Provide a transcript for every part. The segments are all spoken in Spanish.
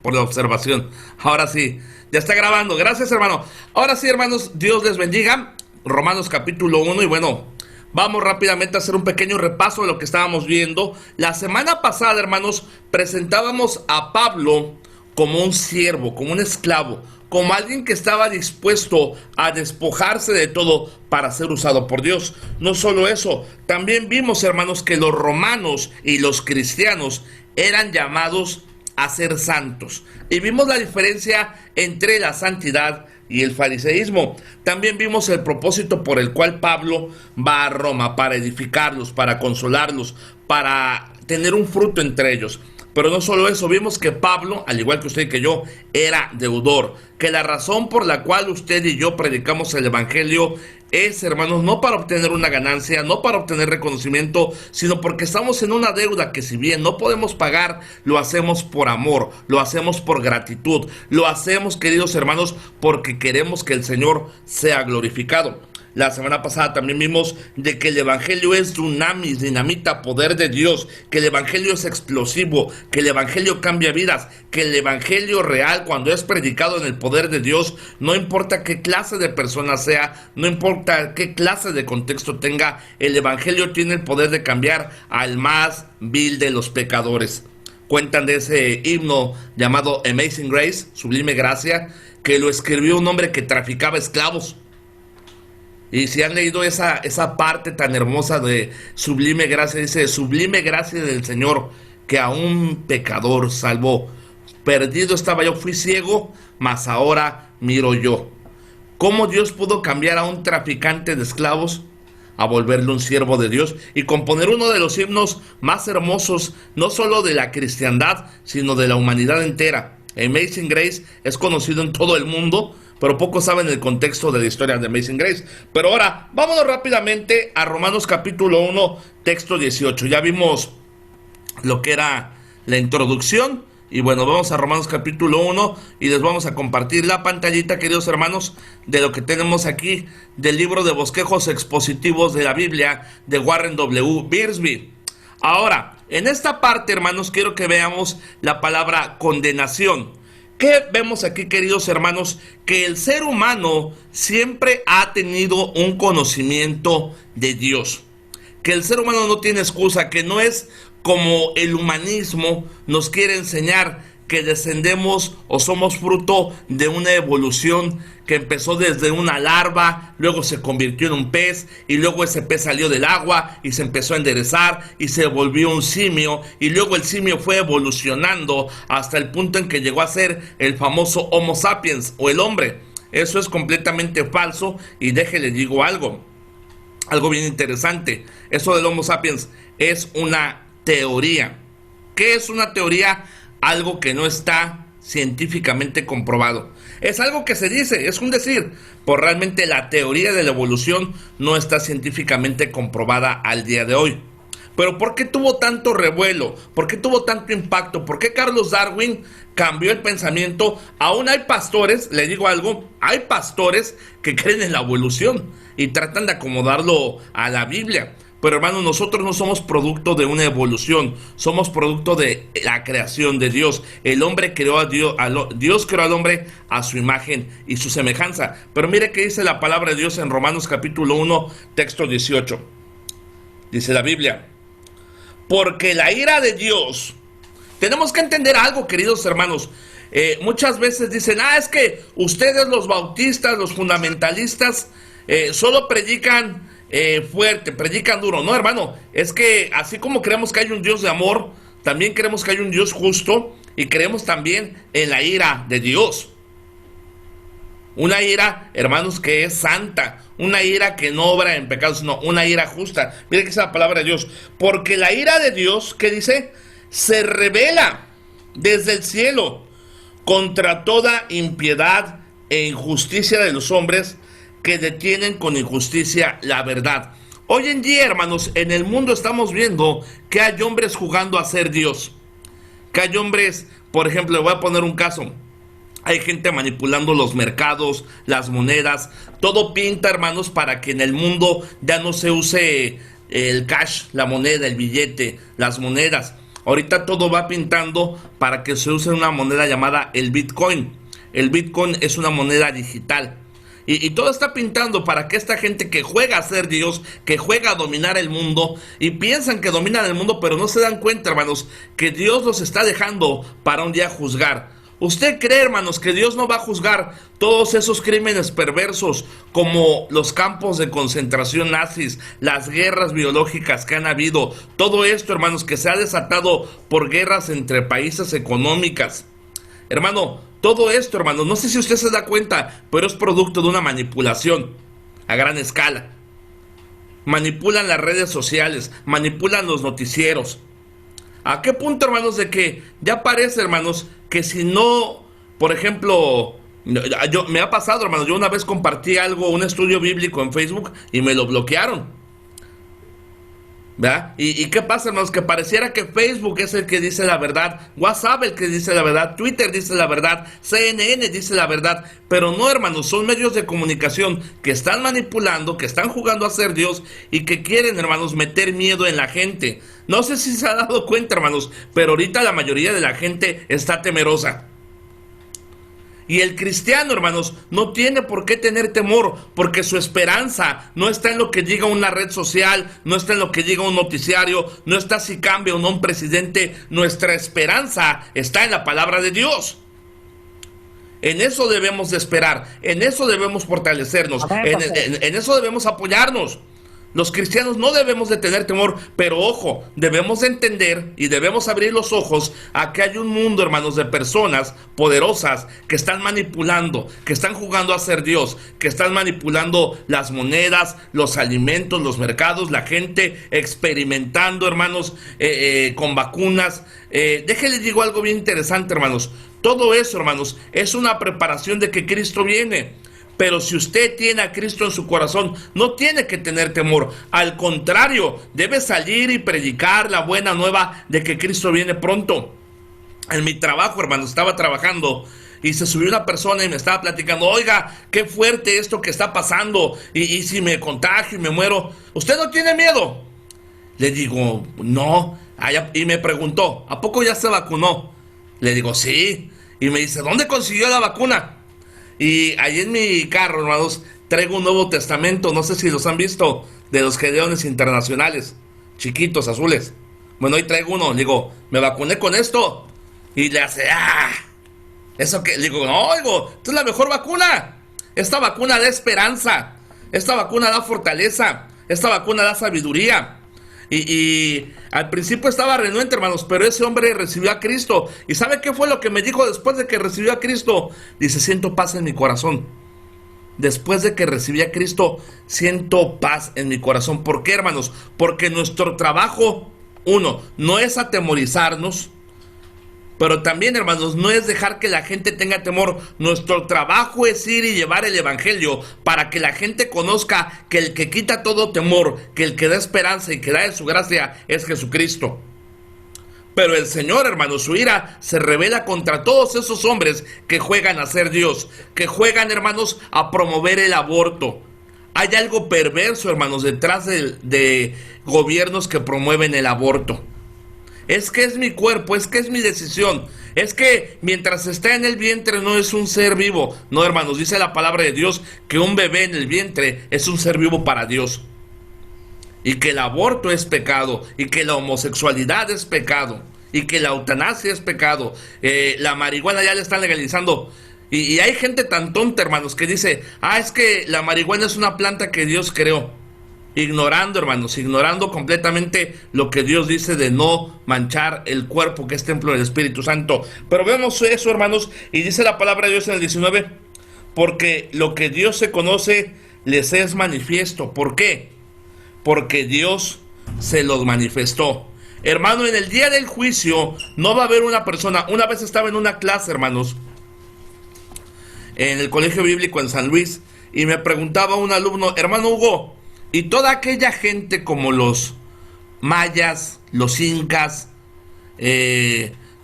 por la observación. Ahora sí, ya está grabando. Gracias, hermano. Ahora sí, hermanos, Dios les bendiga. Romanos capítulo 1 y bueno, vamos rápidamente a hacer un pequeño repaso de lo que estábamos viendo. La semana pasada, hermanos, presentábamos a Pablo como un siervo, como un esclavo, como alguien que estaba dispuesto a despojarse de todo para ser usado por Dios. No solo eso, también vimos, hermanos, que los romanos y los cristianos eran llamados a ser santos. Y vimos la diferencia entre la santidad y el fariseísmo. También vimos el propósito por el cual Pablo va a Roma, para edificarlos, para consolarlos, para tener un fruto entre ellos. Pero no solo eso, vimos que Pablo, al igual que usted y que yo, era deudor. Que la razón por la cual usted y yo predicamos el evangelio es, hermanos, no para obtener una ganancia, no para obtener reconocimiento, sino porque estamos en una deuda que, si bien no podemos pagar, lo hacemos por amor, lo hacemos por gratitud, lo hacemos, queridos hermanos, porque queremos que el Señor sea glorificado. La semana pasada también vimos de que el evangelio es dunamis, dinamita, poder de Dios, que el evangelio es explosivo, que el evangelio cambia vidas, que el evangelio real, cuando es predicado en el poder de Dios, no importa qué clase de persona sea, no importa qué clase de contexto tenga, el evangelio tiene el poder de cambiar al más vil de los pecadores. Cuentan de ese himno llamado Amazing Grace, Sublime Gracia, que lo escribió un hombre que traficaba esclavos. Y si han leído esa parte tan hermosa de Sublime Gracia, dice: sublime gracia del Señor, que a un pecador salvó. Perdido estaba yo, fui ciego, mas ahora miro yo. ¿Cómo Dios pudo cambiar a un traficante de esclavos a volverle un siervo de Dios y componer uno de los himnos más hermosos, no solo de la cristiandad, sino de la humanidad entera? Amazing Grace es conocido en todo el mundo, pero pocos saben el contexto de la historia de Amazing Grace. Pero ahora, vámonos rápidamente a Romanos capítulo 1, texto 18. Ya vimos lo que era la introducción. Y bueno, vamos a Romanos capítulo 1 y les vamos a compartir la pantallita, queridos hermanos, de lo que tenemos aquí del libro de bosquejos expositivos de la Biblia de Warren W. Wiersbe. Ahora, en esta parte, hermanos, quiero que veamos la palabra condenación. ¿Qué vemos aquí, queridos hermanos? Que el ser humano siempre ha tenido un conocimiento de Dios. Que el ser humano no tiene excusa, que no es como el humanismo nos quiere enseñar, que descendemos o somos fruto de una evolución que empezó desde una larva, luego se convirtió en un pez, y luego ese pez salió del agua y se empezó a enderezar y se volvió un simio, y luego el simio fue evolucionando hasta el punto en que llegó a ser el famoso Homo sapiens, o el hombre. Eso es completamente falso, y déjele digo algo bien interesante. Eso del Homo sapiens es una teoría. ¿Qué es una teoría? Algo que no está científicamente comprobado. Es algo que se dice, es un decir, pues realmente la teoría de la evolución no está científicamente comprobada al día de hoy. Pero ¿por qué tuvo tanto revuelo? ¿Por qué tuvo tanto impacto? ¿Por qué Charles Darwin cambió el pensamiento? Aún hay pastores, le digo algo, hay pastores que creen en la evolución y tratan de acomodarlo a la Biblia. Pero hermanos, nosotros no somos producto de una evolución, somos producto de la creación de Dios. El hombre creó a Dios, Dios creó al hombre a su imagen y su semejanza. Pero mire qué dice la palabra de Dios en Romanos capítulo 1, texto 18. Dice la Biblia: porque la ira de Dios, tenemos que entender algo, queridos hermanos. Muchas veces dicen: es que ustedes los bautistas, los fundamentalistas, solo predican fuerte, predican duro. No, hermano, es que así como creemos que hay un Dios de amor, también creemos que hay un Dios justo, y creemos también en la ira de Dios. Una ira, hermanos, que es santa, una ira que no obra en pecados, sino una ira justa. Mire que es la palabra de Dios: porque la ira de Dios, ¿qué dice? Se revela desde el cielo contra toda impiedad e injusticia de los hombres que detienen con injusticia la verdad. Hoy en día, hermanos, en el mundo estamos viendo que hay hombres jugando a ser Dios. Que hay hombres, por ejemplo, le voy a poner un caso. Hay gente manipulando los mercados, las monedas. Todo pinta, hermanos, para que en el mundo ya no se use el cash, la moneda, el billete, las monedas. Ahorita todo va pintando para que se use una moneda llamada el Bitcoin. El Bitcoin es una moneda digital. Y todo está pintando para que esta gente que juega a ser Dios, que juega a dominar el mundo, y piensan que dominan el mundo, pero no se dan cuenta, hermanos, que Dios los está dejando para un día juzgar. ¿Usted cree, hermanos, que Dios no va a juzgar todos esos crímenes perversos como los campos de concentración nazis, las guerras biológicas que han habido? Todo esto, hermanos, que se ha desatado por guerras entre países económicas. Hermano, todo esto, hermano, no sé si usted se da cuenta, pero es producto de una manipulación a gran escala. Manipulan las redes sociales, manipulan los noticieros. ¿A qué punto, hermanos, de que ya parece, hermanos, que si no, por ejemplo, me ha pasado, hermanos, yo una vez compartí algo, un estudio bíblico en Facebook y me lo bloquearon, ¿verdad? ¿Y qué pasa, hermanos? Que pareciera que Facebook es el que dice la verdad, WhatsApp el que dice la verdad, Twitter dice la verdad, CNN dice la verdad, pero no, hermanos, son medios de comunicación que están manipulando, que están jugando a ser Dios y que quieren, hermanos, meter miedo en la gente. No sé si se ha dado cuenta, hermanos, pero ahorita la mayoría de la gente está temerosa. Y el cristiano, hermanos, no tiene por qué tener temor, porque su esperanza no está en lo que diga una red social, no está en lo que diga un noticiario, no está si cambia o no un presidente. Nuestra esperanza está en la palabra de Dios. En eso debemos de esperar, en eso debemos fortalecernos, en eso debemos apoyarnos. Los cristianos no debemos de tener temor, pero ojo, debemos de entender y debemos abrir los ojos a que hay un mundo, hermanos, de personas poderosas que están manipulando, que están jugando a ser Dios, que están manipulando las monedas, los alimentos, los mercados, la gente experimentando, hermanos, con vacunas. Déjenles digo algo bien interesante, hermanos. Todo eso, hermanos, es una preparación de que Cristo viene. Pero si usted tiene a Cristo en su corazón, no tiene que tener temor. Al contrario, debe salir y predicar la buena nueva de que Cristo viene pronto. En mi trabajo, hermano, estaba trabajando y se subió una persona y me estaba platicando: oiga, qué fuerte esto que está pasando, y si me contagio y me muero, ¿usted no tiene miedo? Le digo, no. Y me preguntó, ¿a poco ya se vacunó? Le digo, sí. Y me dice, ¿dónde consiguió la vacuna? Y ahí en mi carro, hermanos, traigo un Nuevo Testamento, no sé si los han visto, de los Gedeones internacionales, chiquitos, azules. Bueno, hoy traigo uno, le digo, ¿me vacuné con esto? Y le hace, ¿eso qué? Le digo, no, esta es la mejor vacuna. Esta vacuna da esperanza, esta vacuna da fortaleza, esta vacuna da sabiduría. Y al principio estaba renuente, hermanos, pero ese hombre recibió a Cristo. ¿Y sabe qué fue lo que me dijo después de que recibió a Cristo? Dice, siento paz en mi corazón. Después de que recibí a Cristo, siento paz en mi corazón. ¿Por qué, hermanos? Porque nuestro trabajo, uno, no es atemorizarnos, pero también, hermanos, no es dejar que la gente tenga temor. Nuestro trabajo es ir y llevar el evangelio para que la gente conozca que el que quita todo temor, que el que da esperanza y que da de su gracia es Jesucristo. Pero el Señor, hermanos, su ira se revela contra todos esos hombres que juegan a ser Dios, que juegan, hermanos, a promover el aborto. Hay algo perverso, hermanos, detrás de gobiernos que promueven el aborto. Es que es mi cuerpo, es que es mi decisión, es que mientras está en el vientre no es un ser vivo. No, hermanos, dice la palabra de Dios que un bebé en el vientre es un ser vivo para Dios, y que el aborto es pecado, y que la homosexualidad es pecado, y que la eutanasia es pecado. La marihuana ya la están legalizando, y hay gente tan tonta, hermanos, que dice, es que la marihuana es una planta que Dios creó. Ignorando, hermanos, ignorando completamente lo que Dios dice de no manchar el cuerpo, que es templo del Espíritu Santo. Pero vemos eso, hermanos, y dice la palabra de Dios en el 19, porque lo que Dios se conoce les es manifiesto. ¿Por qué? Porque Dios se los manifestó. Hermano, en el día del juicio no va a haber una persona. Una vez estaba en una clase, hermanos, en el colegio bíblico en San Luis, y me preguntaba un alumno, hermano Hugo, y toda aquella gente como los mayas, los incas,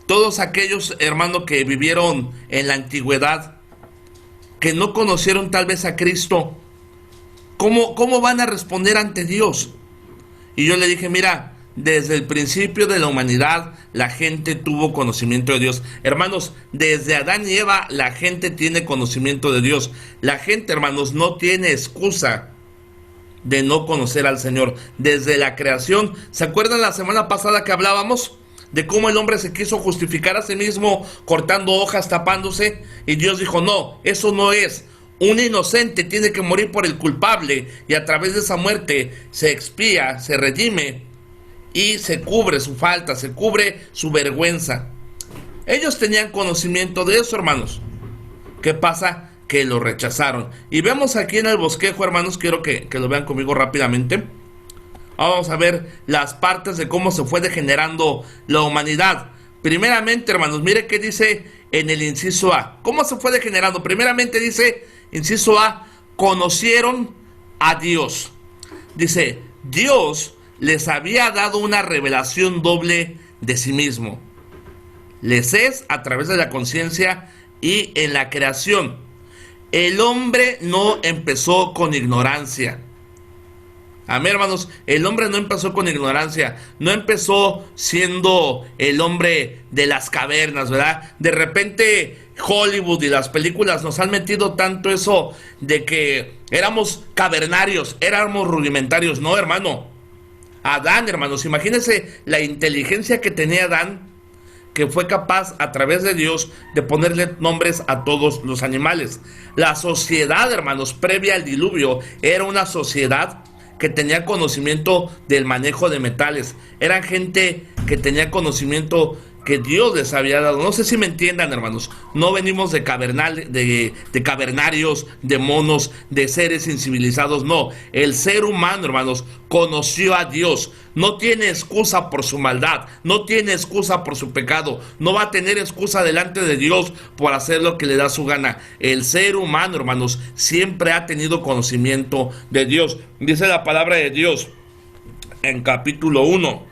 todos aquellos, hermanos, que vivieron en la antigüedad, que no conocieron tal vez a Cristo, ¿cómo van a responder ante Dios? Y yo le dije, mira, desde el principio de la humanidad, la gente tuvo conocimiento de Dios. Hermanos, desde Adán y Eva, la gente tiene conocimiento de Dios. La gente, hermanos, no tiene excusa de no conocer al Señor. Desde la creación, ¿se acuerdan la semana pasada que hablábamos de cómo el hombre se quiso justificar a sí mismo cortando hojas, tapándose? Y Dios dijo, no, eso no es. Un inocente tiene que morir por el culpable, y a través de esa muerte se expía, se redime y se cubre su falta, se cubre su vergüenza. Ellos tenían conocimiento de eso, hermanos. ¿Qué pasa? Que lo rechazaron. Y vemos aquí en el bosquejo, hermanos, quiero que lo vean conmigo rápidamente. Vamos a ver las partes de cómo se fue degenerando la humanidad. Primeramente, hermanos, mire qué dice en el inciso A. ¿Cómo se fue degenerando? Primeramente dice, inciso A, conocieron a Dios. Dice, Dios les había dado una revelación doble de sí mismo. Les es a través de la conciencia y en la creación. El hombre no empezó con ignorancia. Amén, hermanos, el hombre no empezó con ignorancia, no empezó siendo el hombre de las cavernas, ¿verdad? De repente Hollywood y las películas nos han metido tanto eso de que éramos cavernarios, éramos rudimentarios. No, hermano. Adán, hermanos, imagínense la inteligencia que tenía Adán, que fue capaz a través de Dios de ponerle nombres a todos los animales. La sociedad, hermanos, previa al diluvio, era una sociedad que tenía conocimiento del manejo de metales. Eran gente que tenía conocimiento que Dios les había dado. No sé si me entiendan, hermanos. No venimos de cavernarios, de monos, de seres incivilizados. No, el ser humano, hermanos, conoció a Dios. No tiene excusa por su maldad, no tiene excusa por su pecado, no va a tener excusa delante de Dios por hacer lo que le da su gana. El ser humano, hermanos, siempre ha tenido conocimiento de Dios. Dice la palabra de Dios en capítulo 1,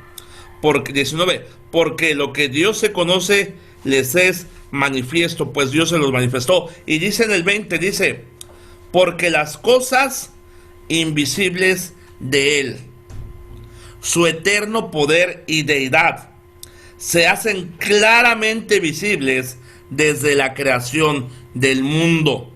porque 19, porque lo que Dios se conoce les es manifiesto, pues Dios se los manifestó. Y dice en el 20, dice, porque las cosas invisibles de Él, su eterno poder y deidad, se hacen claramente visibles desde la creación del mundo.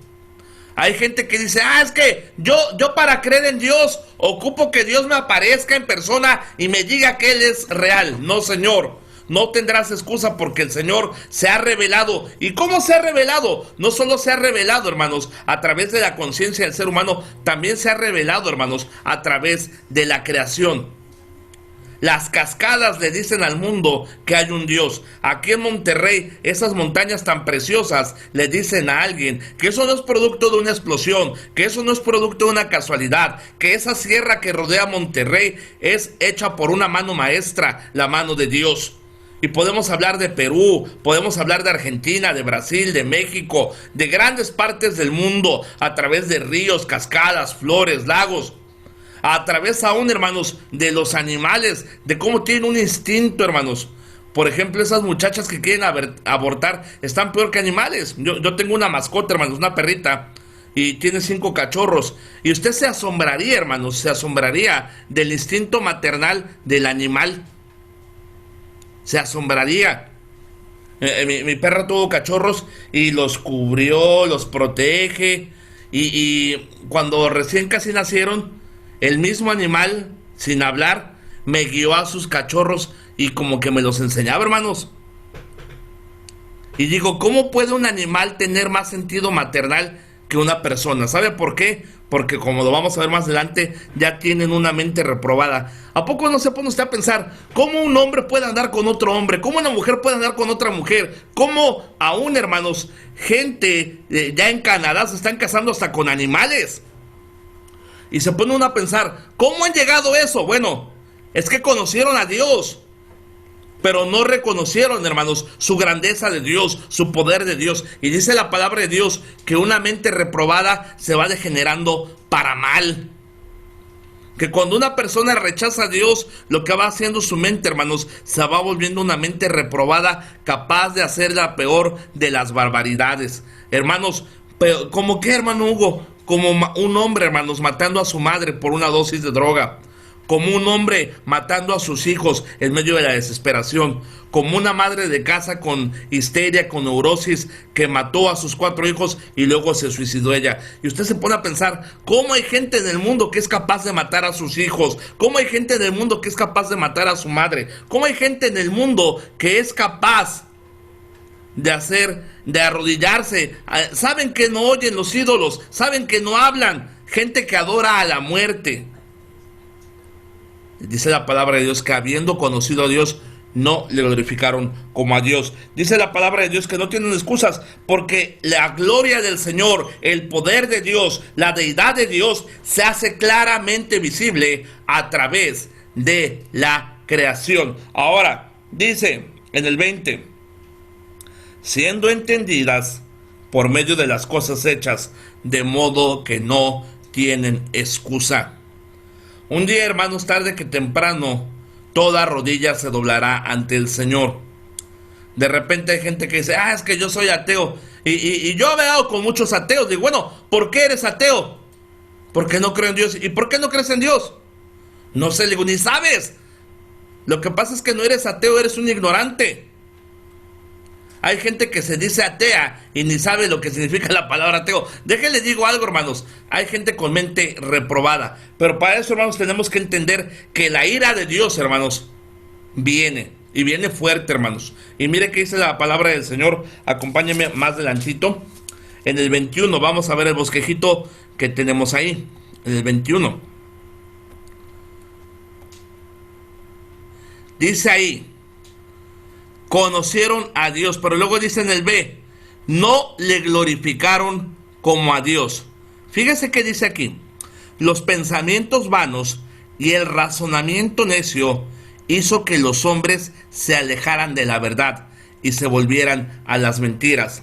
Hay gente que dice, es que yo para creer en Dios ocupo que Dios me aparezca en persona y me diga que Él es real. No, Señor, no tendrás excusa porque el Señor se ha revelado. ¿Y cómo se ha revelado? No solo se ha revelado, hermanos, a través de la conciencia del ser humano, también se ha revelado, hermanos, a través de la creación. Las cascadas le dicen al mundo que hay un Dios. Aquí en Monterrey, esas montañas tan preciosas le dicen a alguien que eso no es producto de una explosión, que eso no es producto de una casualidad, que esa sierra que rodea Monterrey es hecha por una mano maestra, la mano de Dios. Y podemos hablar de Perú, podemos hablar de Argentina, de Brasil, de México, de grandes partes del mundo, a través de ríos, cascadas, flores, lagos. A través aún, hermanos, de los animales, de cómo tienen un instinto, hermanos. Por ejemplo, esas muchachas que quieren abortar están peor que animales. Yo tengo una mascota, hermanos, una perrita, y tiene 5 cachorros. Y usted se asombraría, hermanos, se asombraría del instinto maternal del animal. Se asombraría. Mi perra tuvo cachorros y los cubrió, los protege. Y cuando recién casi nacieron, el mismo animal, sin hablar, me guió a sus cachorros y como que me los enseñaba, hermanos. Y digo, ¿cómo puede un animal tener más sentido maternal que una persona? ¿Sabe por qué? Porque como lo vamos a ver más adelante, ya tienen una mente reprobada. ¿A poco no se pone usted a pensar cómo un hombre puede andar con otro hombre? ¿Cómo una mujer puede andar con otra mujer? ¿Cómo aún, hermanos, gente ya en Canadá se están casando hasta con animales? Y se pone uno a pensar, ¿cómo han llegado a eso? Bueno, es que conocieron a Dios, pero no reconocieron, hermanos, su grandeza de Dios, su poder de Dios. Y dice la palabra de Dios que una mente reprobada se va degenerando para mal. Que cuando una persona rechaza a Dios, lo que va haciendo su mente, hermanos, se va volviendo una mente reprobada, capaz de hacer la peor de las barbaridades. Hermanos, ¿cómo qué, hermano Hugo? Como un hombre, hermanos, matando a su madre por una dosis de droga. como un hombre matando a sus hijos en medio de la desesperación, como una madre de casa con histeria, con neurosis, que mató a sus 4 hijos y luego se suicidó ella. Y usted se pone a pensar, ¿cómo hay gente en el mundo que es capaz de matar a sus hijos? ¿Cómo hay gente en el mundo que es capaz de matar a su madre? ¿Cómo hay gente en el mundo que es capaz de arrodillarse? Saben que no oyen los ídolos, saben que no hablan, gente que adora a la muerte. Dice la palabra de Dios que habiendo conocido a Dios, no le glorificaron como a Dios. Dice la palabra de Dios que no tienen excusas, porque la gloria del Señor, el poder de Dios, la deidad de Dios, se hace claramente visible a través de la creación. Ahora, dice en el 20, siendo entendidas por medio de las cosas hechas, de modo que no tienen excusa. Un día, hermanos, tarde que temprano, toda rodilla se doblará ante el Señor. De repente hay gente que dice, es que yo soy ateo. Y yo he hablado con muchos ateos. Digo, bueno, ¿por qué eres ateo? Porque no creo en Dios. ¿Y por qué no crees en Dios? No sé, le digo, ni sabes. Lo que pasa es que no eres ateo, eres un ignorante. Hay gente que se dice atea y ni sabe lo que significa la palabra ateo. Déjenle digo algo, hermanos. Hay gente con mente reprobada. Pero para eso, hermanos, tenemos que entender que la ira de Dios, hermanos, viene. Y viene fuerte, hermanos. Y mire qué dice la palabra del Señor. Acompáñenme más adelantito. En el 21, vamos a ver el bosquejito que tenemos ahí. En el 21. Dice ahí, conocieron a Dios, pero luego dice en el B, no le glorificaron como a Dios. Fíjese que dice aquí, los pensamientos vanos y el razonamiento necio hizo que los hombres se alejaran de la verdad y se volvieran a las mentiras.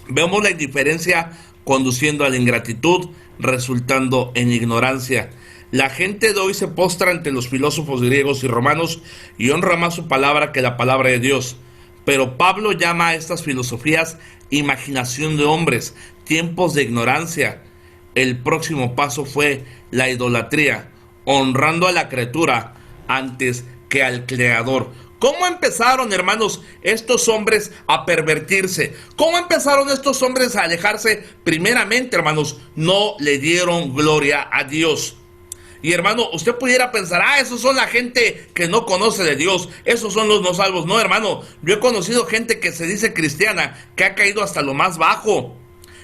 Vemos la indiferencia conduciendo a la ingratitud, resultando en ignorancia. La gente de hoy se postra ante los filósofos griegos y romanos y honra más su palabra que la palabra de Dios. Pero Pablo llama a estas filosofías imaginación de hombres, tiempos de ignorancia. El próximo paso fue la idolatría, honrando a la criatura antes que al Creador. ¿Cómo empezaron, hermanos, estos hombres a pervertirse? ¿Cómo empezaron estos hombres a alejarse? Primeramente, hermanos, no le dieron gloria a Dios. Y hermano, usted pudiera pensar, esos son la gente que no conoce de Dios, esos son los no salvos. No, hermano, yo he conocido gente que se dice cristiana, que ha caído hasta lo más bajo.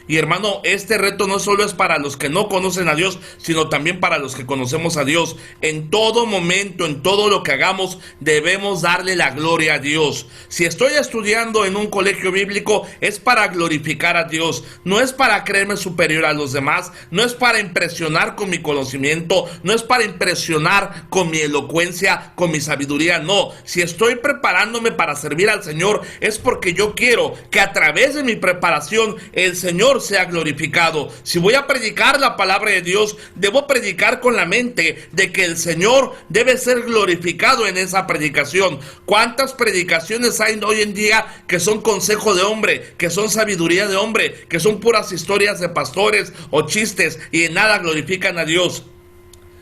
Y hermano, este reto no solo es para los que no conocen a Dios, sino también para los que conocemos a Dios. En todo momento, en todo lo que hagamos, debemos darle la gloria a Dios. Si estoy estudiando en un colegio bíblico, es para glorificar a Dios. No es para creerme superior a los demás, no es para impresionar con mi conocimiento, no es para impresionar con mi elocuencia, con mi sabiduría, no. Si estoy preparándome para servir al Señor, es porque yo quiero que a través de mi preparación, el Señor sea glorificado. Si voy a predicar la palabra de Dios, debo predicar con la mente de que el Señor debe ser glorificado en esa predicación. ¿Cuántas predicaciones hay hoy en día que son consejo de hombre, que son sabiduría de hombre, que son puras historias de pastores o chistes y en nada glorifican a Dios?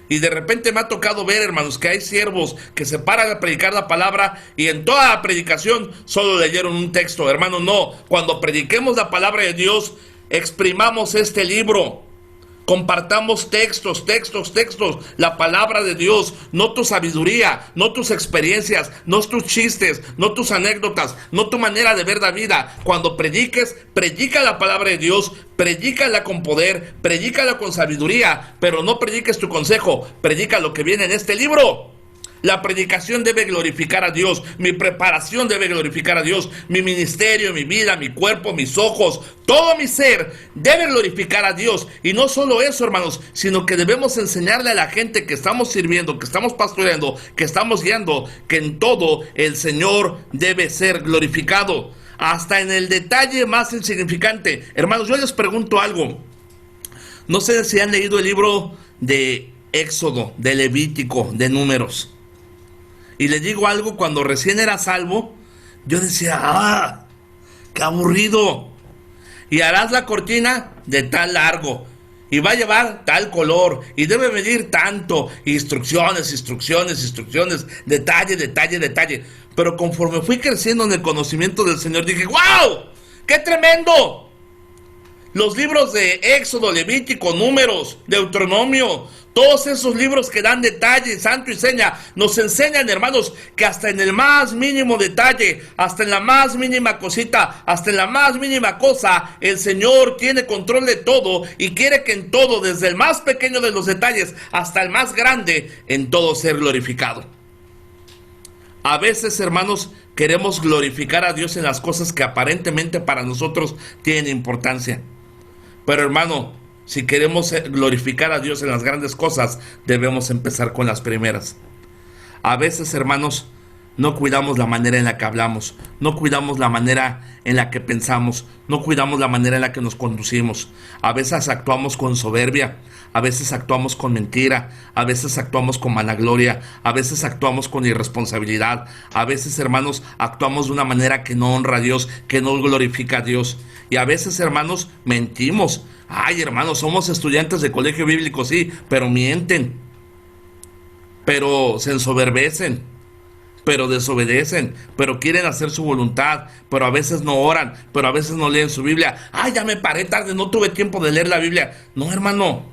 Y de repente me ha tocado ver, hermanos, que hay siervos que se paran a predicar la palabra y en toda la predicación solo leyeron un texto. Hermano, no. Cuando prediquemos la palabra de Dios, exprimamos este libro, compartamos textos, la palabra de Dios, no tu sabiduría, no tus experiencias, no tus chistes, no tus anécdotas, no tu manera de ver la vida. Cuando prediques, predica la palabra de Dios, predícala con poder, predícala con sabiduría, pero no prediques tu consejo, predica lo que viene en este libro. La predicación debe glorificar a Dios, mi preparación debe glorificar a Dios, mi ministerio, mi vida, mi cuerpo, mis ojos, todo mi ser debe glorificar a Dios. Y no solo eso, hermanos, sino que debemos enseñarle a la gente que estamos sirviendo, que estamos pastoreando, que estamos guiando, que en todo el Señor debe ser glorificado, hasta en el detalle más insignificante. Hermanos, yo les pregunto algo. No sé si han leído el libro de Éxodo, de Levítico, de Números. Y les digo algo, cuando recién era salvo, yo decía, qué aburrido. Y harás la cortina de tal largo, y va a llevar tal color y debe medir tanto, instrucciones, detalle, detalle, detalle. Pero conforme fui creciendo en el conocimiento del Señor, dije, ¡wow! ¡Qué tremendo! Los libros de Éxodo, Levítico, Números, Deuteronomio, todos esos libros que dan detalle, santo y seña, nos enseñan, hermanos, que hasta en el más mínimo detalle, hasta en la más mínima cosita, hasta en la más mínima cosa, el Señor tiene control de todo y quiere que en todo, desde el más pequeño de los detalles hasta el más grande, en todo ser glorificado. A veces, hermanos, queremos glorificar a Dios en las cosas que aparentemente para nosotros tienen importancia. Pero, hermano, si queremos glorificar a Dios en las grandes cosas, debemos empezar con las primeras. A veces, hermanos, no cuidamos la manera en la que hablamos, no cuidamos la manera en la que pensamos, no cuidamos la manera en la que nos conducimos. A veces actuamos con soberbia, a veces actuamos con mentira, a veces actuamos con vanagloria, a veces actuamos con irresponsabilidad, a veces, hermanos, actuamos de una manera que no honra a Dios, que no glorifica a Dios. Y a veces, hermanos, mentimos. Ay, hermanos, somos estudiantes de colegio bíblico, sí, pero mienten, pero se ensoberbecen, pero desobedecen, pero quieren hacer su voluntad, pero a veces no oran, pero a veces no leen su Biblia. Ay, ya me paré tarde, no tuve tiempo de leer la Biblia. No, hermano.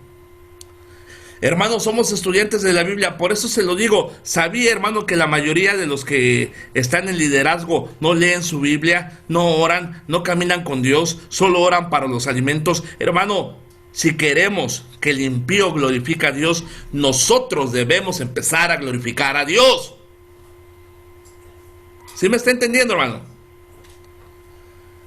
Hermanos, somos estudiantes de la Biblia, por eso se lo digo. Sabía, hermano, que la mayoría de los que están en liderazgo no leen su Biblia, no oran, no caminan con Dios, solo oran para los alimentos. Hermano, si queremos que el impío glorifique a Dios, nosotros debemos empezar a glorificar a Dios. ¿Sí me está entendiendo, hermano?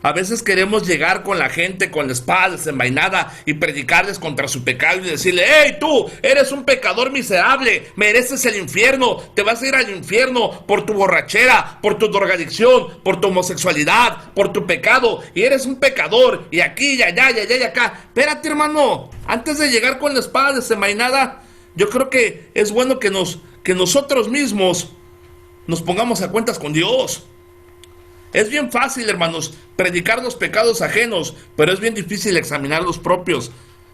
A veces queremos llegar con la gente con la espada desenvainada y predicarles contra su pecado y decirle, hey, tú eres un pecador miserable, mereces el infierno, te vas a ir al infierno por tu borrachera, por tu drogadicción, por tu homosexualidad, por tu pecado, y eres un pecador, y aquí, y allá, y allá, y acá. Espérate, hermano, antes de llegar con la espada desenvainada, yo creo que es bueno que nosotros mismos nos pongamos a cuentas con Dios. Es bien fácil, hermanos, predicar los pecados ajenos, pero es bien difícil examinar los propios.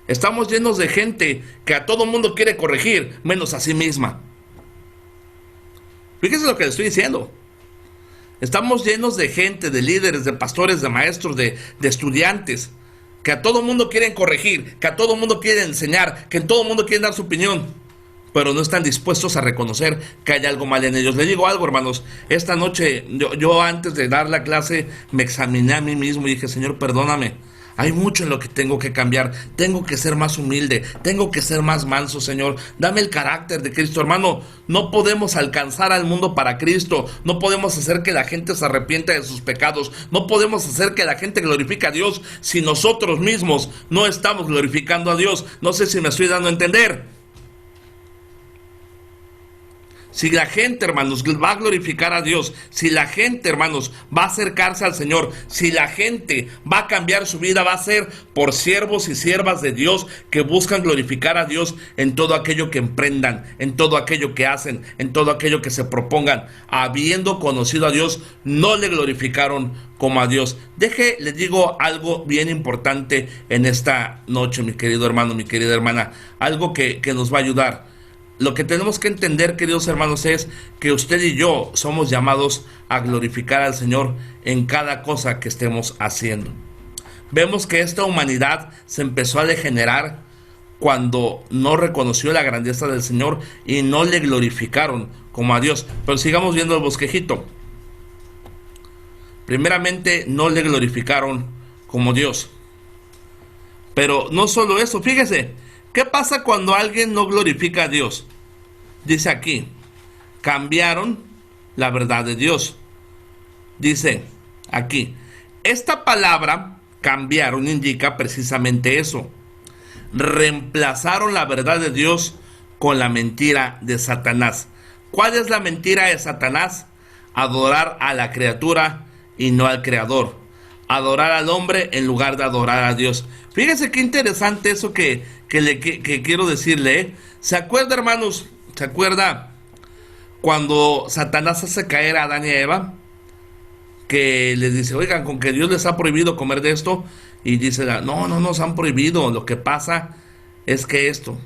Estamos llenos de gente que a todo mundo quiere corregir, menos a sí misma. Fíjese lo que le estoy diciendo. Estamos llenos de gente, de líderes, de pastores, de maestros, de estudiantes, que a todo mundo quieren corregir, que a todo mundo quieren enseñar, que en todo mundo quieren dar su opinión, pero no están dispuestos a reconocer que hay algo mal en ellos. Les digo algo, hermanos, esta noche yo antes de dar la clase me examiné a mí mismo y dije, Señor, perdóname, hay mucho en lo que tengo que cambiar, tengo que ser más humilde, tengo que ser más manso, Señor, dame el carácter de Cristo. Hermano, no podemos alcanzar al mundo para Cristo, no podemos hacer que la gente se arrepienta de sus pecados, no podemos hacer que la gente glorifique a Dios si nosotros mismos no estamos glorificando a Dios. No sé si me estoy dando a entender. Si la gente, hermanos, va a glorificar a Dios, si la gente, hermanos, va a acercarse al Señor, si la gente va a cambiar su vida, va a ser por siervos y siervas de Dios que buscan glorificar a Dios en todo aquello que emprendan, en todo aquello que hacen, en todo aquello que se propongan. Habiendo conocido a Dios, no le glorificaron como a Dios. Les digo algo bien importante en esta noche, mi querido hermano, mi querida hermana, algo que nos va a ayudar. Lo que tenemos que entender, queridos hermanos, es que usted y yo somos llamados a glorificar al Señor en cada cosa que estemos haciendo. Vemos que esta humanidad se empezó a degenerar cuando no reconoció la grandeza del Señor y no le glorificaron como a Dios. Pero sigamos viendo el bosquejito. Primeramente, no le glorificaron como Dios. Pero no solo eso, fíjese, ¿qué pasa cuando alguien no glorifica a Dios? Dice aquí, cambiaron la verdad de Dios. Dice aquí, esta palabra cambiaron indica precisamente eso. Reemplazaron la verdad de Dios con la mentira de Satanás. ¿Cuál es la mentira de Satanás? Adorar a la criatura y no al Creador. Adorar al hombre en lugar de adorar a Dios. Fíjese qué interesante eso que quiero decirle, ¿eh? ¿Se acuerda, hermanos? ¿Se acuerda cuando Satanás hace caer a Adán y a Eva? Que les dice, oigan, con que Dios les ha prohibido comer de esto. Y dice, no, nos han prohibido. Lo que pasa es que esto.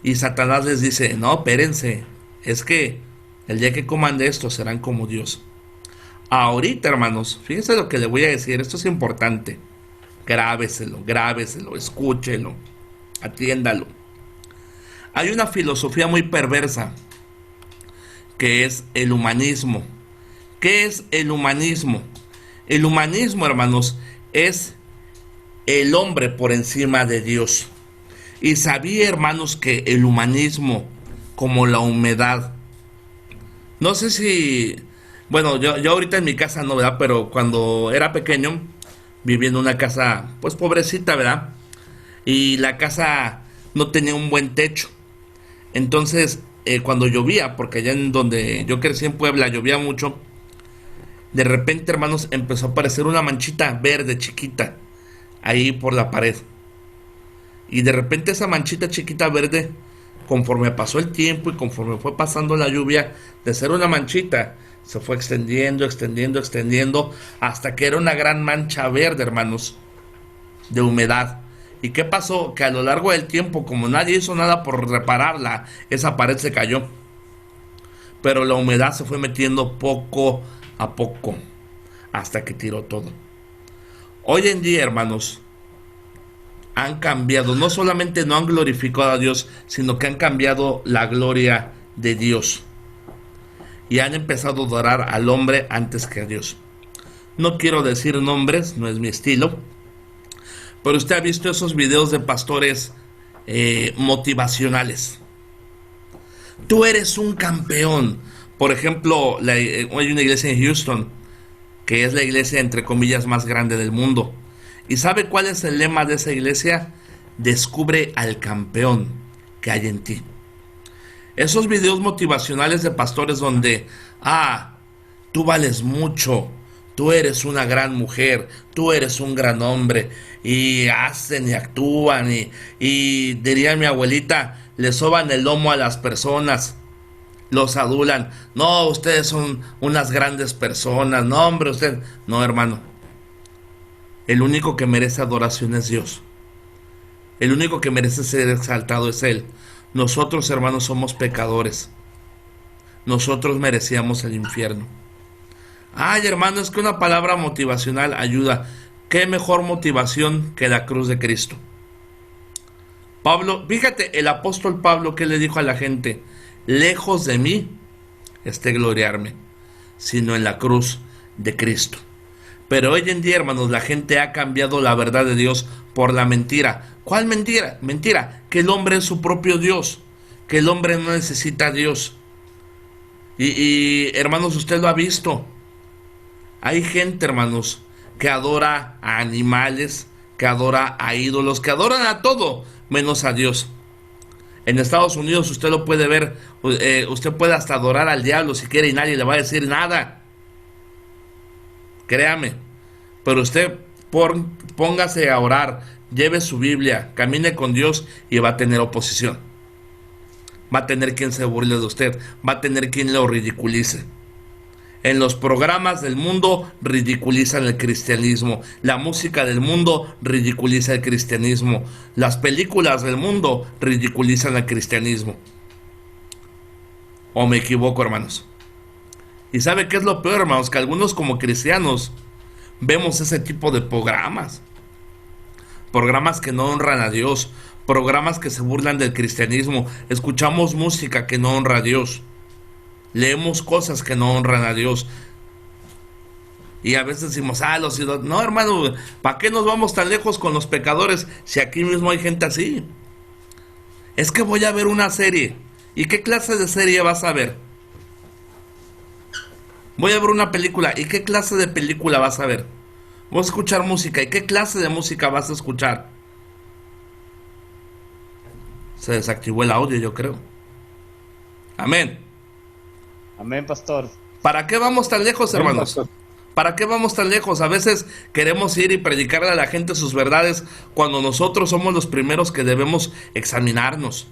Y Satanás les dice, no, espérense, es que el día que coman de esto serán como Dios. Ahorita, hermanos, fíjense lo que le voy a decir, esto es importante. Grábeselo, escúchelo, atiéndalo. Hay una filosofía muy perversa que es el humanismo. ¿Qué es el humanismo? El humanismo, hermanos, es el hombre por encima de Dios. Y sabía, hermanos, que el humanismo, como la humedad, no sé si, bueno, yo ahorita en mi casa no, ¿verdad? Pero cuando era pequeño, vivía en una casa, pues pobrecita, ¿verdad? Y la casa no tenía un buen techo. Entonces, cuando llovía, porque allá en donde yo crecí en Puebla, llovía mucho, de repente, hermanos, empezó a aparecer una manchita verde chiquita ahí por la pared. Y de repente esa manchita chiquita verde, conforme pasó el tiempo y conforme fue pasando la lluvia, de ser una manchita, se fue extendiendo, hasta que era una gran mancha verde, hermanos, de humedad. ¿Y qué pasó? Que a lo largo del tiempo, como nadie hizo nada por repararla, esa pared se cayó. Pero la humedad se fue metiendo poco a poco, hasta que tiró todo. Hoy en día, hermanos, han cambiado, no solamente no han glorificado a Dios, sino que han cambiado la gloria de Dios. Y han empezado a adorar al hombre antes que a Dios. No quiero decir nombres, no es mi estilo. Pero usted ha visto esos videos de pastores motivacionales. Tú eres un campeón. Por ejemplo, hay una iglesia en Houston, que es la iglesia entre comillas más grande del mundo. ¿Y sabe cuál es el lema de esa iglesia? Descubre al campeón que hay en ti. Esos videos motivacionales de pastores donde, tú vales mucho, tú eres una gran mujer, tú eres un gran hombre, y hacen y actúan y diría mi abuelita, le soban el lomo a las personas, los adulan. No, ustedes son unas grandes personas, no hombre, usted, no hermano. El único que merece adoración es Dios. El único que merece ser exaltado es Él. Nosotros, hermanos, somos pecadores. Nosotros merecíamos el infierno. Ay, hermano, es que una palabra motivacional ayuda. ¿Qué mejor motivación que la cruz de Cristo? Pablo, fíjate, el apóstol Pablo, ¿qué le dijo a la gente? Lejos de mí gloriarme, sino en la cruz de Cristo. Pero hoy en día, hermanos, la gente ha cambiado la verdad de Dios por la mentira. ¿Cuál mentira? Mentira, que el hombre es su propio Dios, que el hombre no necesita a Dios. Y hermanos, usted lo ha visto. Hay gente, hermanos, que adora a animales, que adora a ídolos, que adoran a todo, menos a Dios. En Estados Unidos usted lo puede ver, usted puede hasta adorar al diablo si quiere y nadie le va a decir nada. Créame, pero usted póngase a orar, lleve su Biblia, camine con Dios y va a tener oposición. Va a tener quien se burle de usted, va a tener quien lo ridiculice. En los programas del mundo ridiculizan el cristianismo, la música del mundo ridiculiza el cristianismo, las películas del mundo ridiculizan el cristianismo. ¿O me equivoco, hermanos? ¿Y sabe qué es lo peor, hermanos? Que algunos como cristianos vemos ese tipo de programas. Programas que no honran a Dios, programas que se burlan del cristianismo, escuchamos música que no honra a Dios, leemos cosas que no honran a Dios. Y a veces decimos, los ídolos. No, hermano, ¿para qué nos vamos tan lejos con los pecadores si aquí mismo hay gente así? Es que voy a ver una serie. ¿Y qué clase de serie vas a ver? Voy a ver una película. ¿Y qué clase de película vas a ver? Voy a escuchar música. ¿Y qué clase de música vas a escuchar? Se desactivó el audio, yo creo. Amén. Amén, pastor. ¿Para qué vamos tan lejos, Amén, hermanos? pastor. ¿Para qué vamos tan lejos? A veces queremos ir y predicarle a la gente sus verdades cuando nosotros somos los primeros que debemos examinarnos.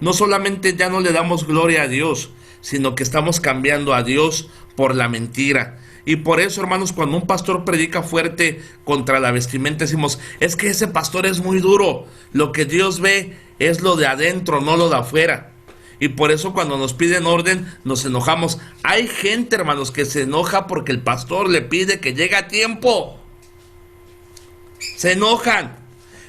No solamente ya no le damos gloria a Dios, sino que estamos cambiando a Dios por la mentira. Y por eso, hermanos, cuando un pastor predica fuerte contra la vestimenta, decimos, es que ese pastor es muy duro. Lo que Dios ve es lo de adentro, no lo de afuera. Y por eso cuando nos piden orden, nos enojamos. Hay gente, hermanos, que se enoja porque el pastor le pide que llegue a tiempo. Se enojan.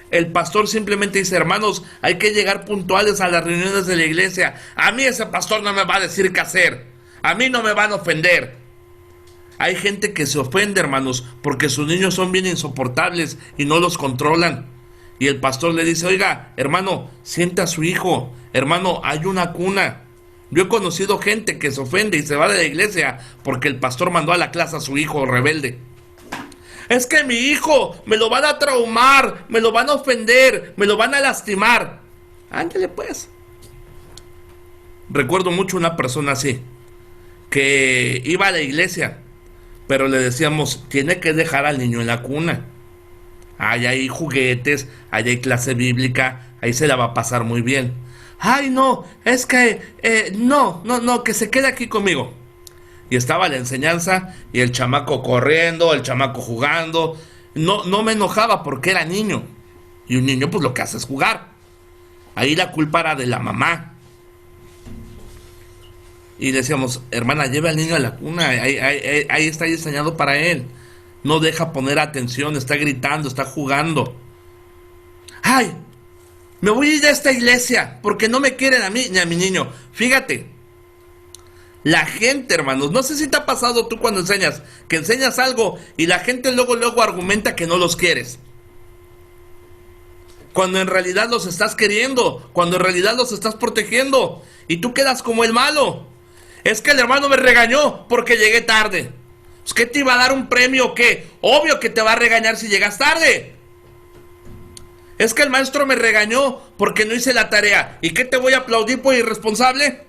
El pastor simplemente dice, hermanos, hay que llegar puntuales a las reuniones de la iglesia. A mí ese pastor no me va a decir qué hacer. A mí no me van a ofender. Hay gente que se ofende, hermanos, porque sus niños son bien insoportables y no los controlan. Y el pastor le dice, oiga, hermano, siente a su hijo. Hermano, hay una cuna. Yo he conocido gente que se ofende y se va de la iglesia porque el pastor mandó a la clase a su hijo rebelde. Es que mi hijo me lo van a traumar, me lo van a ofender, me lo van a lastimar. Ándale pues. Recuerdo mucho una persona así, que iba a la iglesia, pero le decíamos, tiene que dejar al niño en la cuna. Ahí hay juguetes, ahí hay clase bíblica, ahí se la va a pasar muy bien. Ay, no, es que, no, que se quede aquí conmigo. Y estaba la enseñanza y el chamaco corriendo, el chamaco jugando. No me enojaba porque era niño. Y un niño pues lo que hace es jugar. Ahí la culpa era de la mamá. Y decíamos, hermana, lleve al niño a la cuna, ahí está diseñado para él. No deja poner atención, está gritando, está jugando. ¡Ay! Me voy a ir a esta iglesia porque no me quieren a mí ni a mi niño. Fíjate, la gente, hermanos, no sé si te ha pasado tú cuando enseñas, que enseñas algo y la gente luego argumenta que no los quieres. Cuando en realidad los estás queriendo, cuando en realidad los estás protegiendo. Y tú quedas como el malo. Es que el hermano me regañó porque llegué tarde. ¿Es que te iba a dar un premio o qué? Obvio que te va a regañar si llegas tarde. Es que el maestro me regañó porque no hice la tarea. ¿Y qué te voy a aplaudir por irresponsable?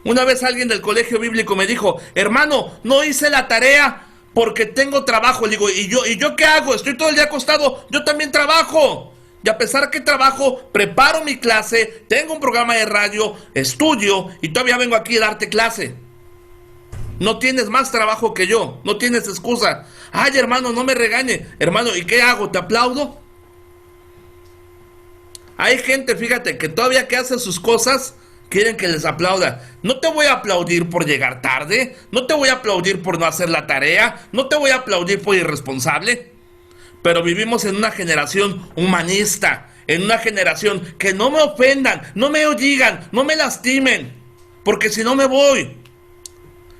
Una vez alguien del colegio bíblico me dijo, hermano, no hice la tarea porque tengo trabajo. Le digo, ¿y yo qué hago? Estoy todo el día acostado, yo también trabajo. Y a pesar que trabajo, preparo mi clase, tengo un programa de radio, estudio y todavía vengo aquí a darte clase. No tienes más trabajo que yo, no tienes excusa. Ay, hermano, no me regañe. Hermano, ¿y qué hago? ¿Te aplaudo? Hay gente, fíjate, que todavía que hace sus cosas, quieren que les aplauda. No te voy a aplaudir por llegar tarde, no te voy a aplaudir por no hacer la tarea, no te voy a aplaudir por irresponsable. Pero vivimos en una generación humanista, en una generación que no me ofendan, no me digan, no me lastimen, porque si no me voy.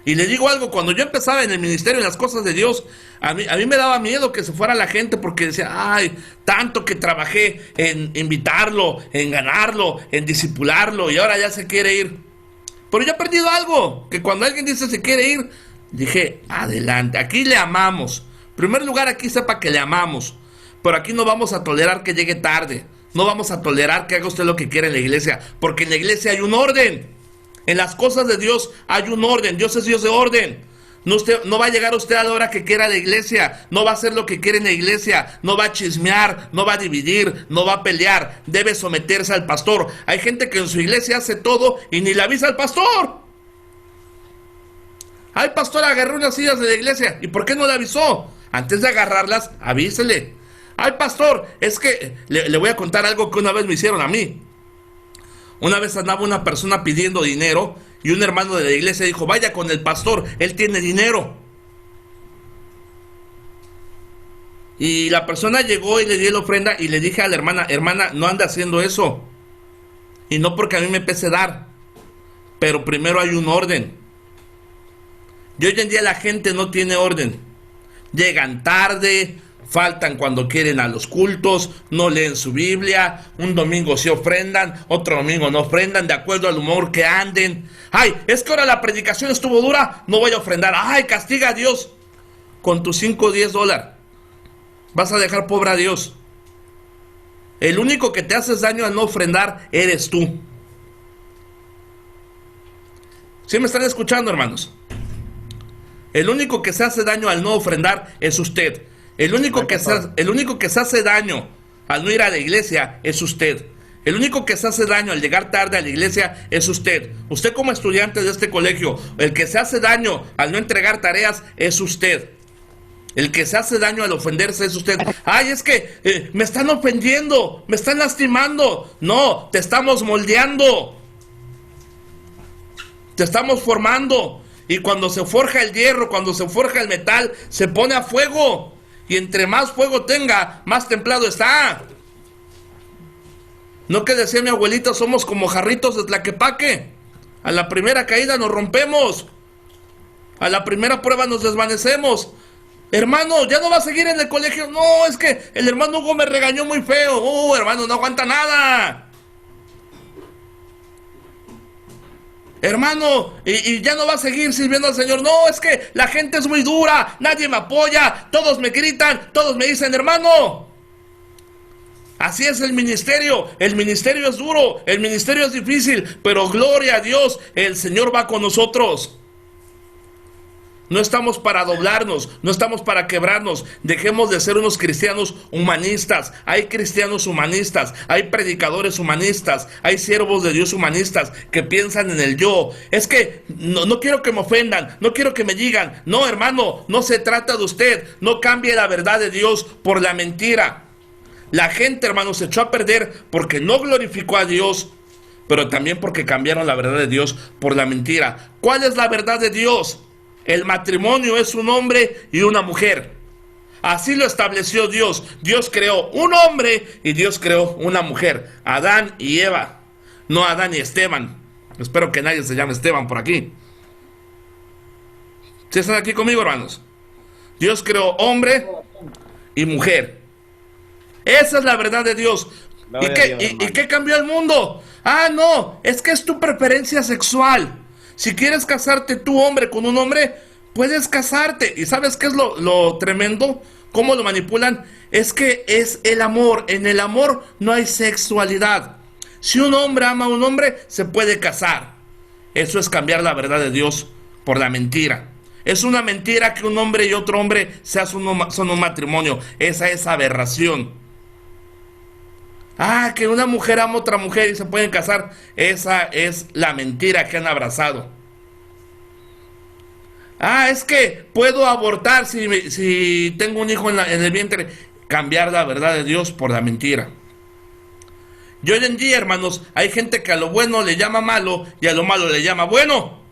Y le digo algo, cuando yo empezaba en el ministerio, en las cosas de Dios, a mí me daba miedo que se fuera la gente porque decía, ay, tanto que trabajé en invitarlo, en ganarlo, en discipularlo y ahora ya se quiere ir. Pero yo he aprendido algo, que cuando alguien dice se quiere ir, dije, adelante, aquí le amamos. En primer lugar, aquí sepa que le amamos, pero aquí no vamos a tolerar que llegue tarde, no vamos a tolerar que haga usted lo que quiera en la iglesia, porque en la iglesia hay un orden. En las cosas de Dios hay un orden. Dios es Dios de orden. No va a llegar usted a la hora que quiera a la iglesia. No va a hacer lo que quiere en la iglesia. No va a chismear, no va a dividir, no va a pelear. Debe someterse al pastor. Hay gente que en su iglesia hace todo y ni le avisa al pastor. Ay, pastor, agarré unas sillas de la iglesia. ¿Y por qué no le avisó? Antes de agarrarlas, avísele. Ay, pastor, es que le voy a contar algo que una vez me hicieron a mí. Una vez andaba una persona pidiendo dinero y un hermano de la iglesia dijo, vaya con el pastor, él tiene dinero. Y la persona llegó y le dio la ofrenda y le dije a la hermana, no anda haciendo eso. Y no porque a mí me pese dar, pero primero hay un orden. Y hoy en día la gente no tiene orden. Llegan tarde, faltan cuando quieren a los cultos, no leen su Biblia, un domingo sí ofrendan, otro domingo no ofrendan, de acuerdo al humor que anden. Ay, es que ahora la predicación estuvo dura, no voy a ofrendar. Ay, castiga a Dios. Con tus 5 o 10 dólares vas a dejar pobre a Dios. El único que te haces daño al no ofrendar eres tú. ¿Sí me están escuchando, hermanos? El único que se hace daño al no ofrendar es usted. El único que se hace daño al no ir a la iglesia es usted. El único que se hace daño al llegar tarde a la iglesia es usted. Usted como estudiante de este colegio, el que se hace daño al no entregar tareas es usted. El que se hace daño al ofenderse es usted. Ay, es que me están ofendiendo, me están lastimando. No, te estamos moldeando. Te estamos formando. Y cuando se forja el hierro, cuando se forja el metal, se pone a fuego. Y entre más fuego tenga, más templado está. No, que decía mi abuelita, somos como jarritos de Tlaquepaque. A la primera caída nos rompemos. A la primera prueba nos desvanecemos. Hermano, ya no va a seguir en el colegio. No, es que el hermano Hugo me regañó muy feo. Hermano, no aguanta nada. Hermano, y ya no va a seguir sirviendo al Señor. No, es que la gente es muy dura. Nadie me apoya. Todos me gritan. Todos me dicen, hermano. Así es el ministerio. El ministerio es duro. El ministerio es difícil. Pero gloria a Dios, el Señor va con nosotros. No estamos para doblarnos, no estamos para quebrarnos. Dejemos de ser unos cristianos humanistas. Hay cristianos humanistas, hay predicadores humanistas, hay siervos de Dios humanistas que piensan en el yo. Es que no quiero que me ofendan, no quiero que me digan. No, hermano, no se trata de usted. No cambie la verdad de Dios por la mentira. La gente, hermano, se echó a perder porque no glorificó a Dios, pero también porque cambiaron la verdad de Dios por la mentira. ¿Cuál es la verdad de Dios? El matrimonio es un hombre y una mujer. Así lo estableció Dios. Dios creó un hombre y Dios creó una mujer. Adán y Eva. No Adán y Esteban. Espero que nadie se llame Esteban por aquí. ¿Sí están aquí conmigo, hermanos? Dios creó hombre y mujer. Esa es la verdad de Dios. ¿Y qué cambió el mundo? Ah, no, es que es tu preferencia sexual. Si quieres casarte tú, hombre, con un hombre, puedes casarte. ¿Y sabes qué es lo tremendo? ¿Cómo lo manipulan? Es que es el amor. En el amor no hay sexualidad. Si un hombre ama a un hombre, se puede casar. Eso es cambiar la verdad de Dios por la mentira. Es una mentira que un hombre y otro hombre son un matrimonio. Esa es aberración. Ah, que una mujer ama a otra mujer y se pueden casar. Esa es la mentira que han abrazado. Ah, es que puedo abortar si tengo un hijo en el vientre. Cambiar la verdad de Dios por la mentira. Y hoy en día, hermanos, hay gente que a lo bueno le llama malo y a lo malo le llama bueno.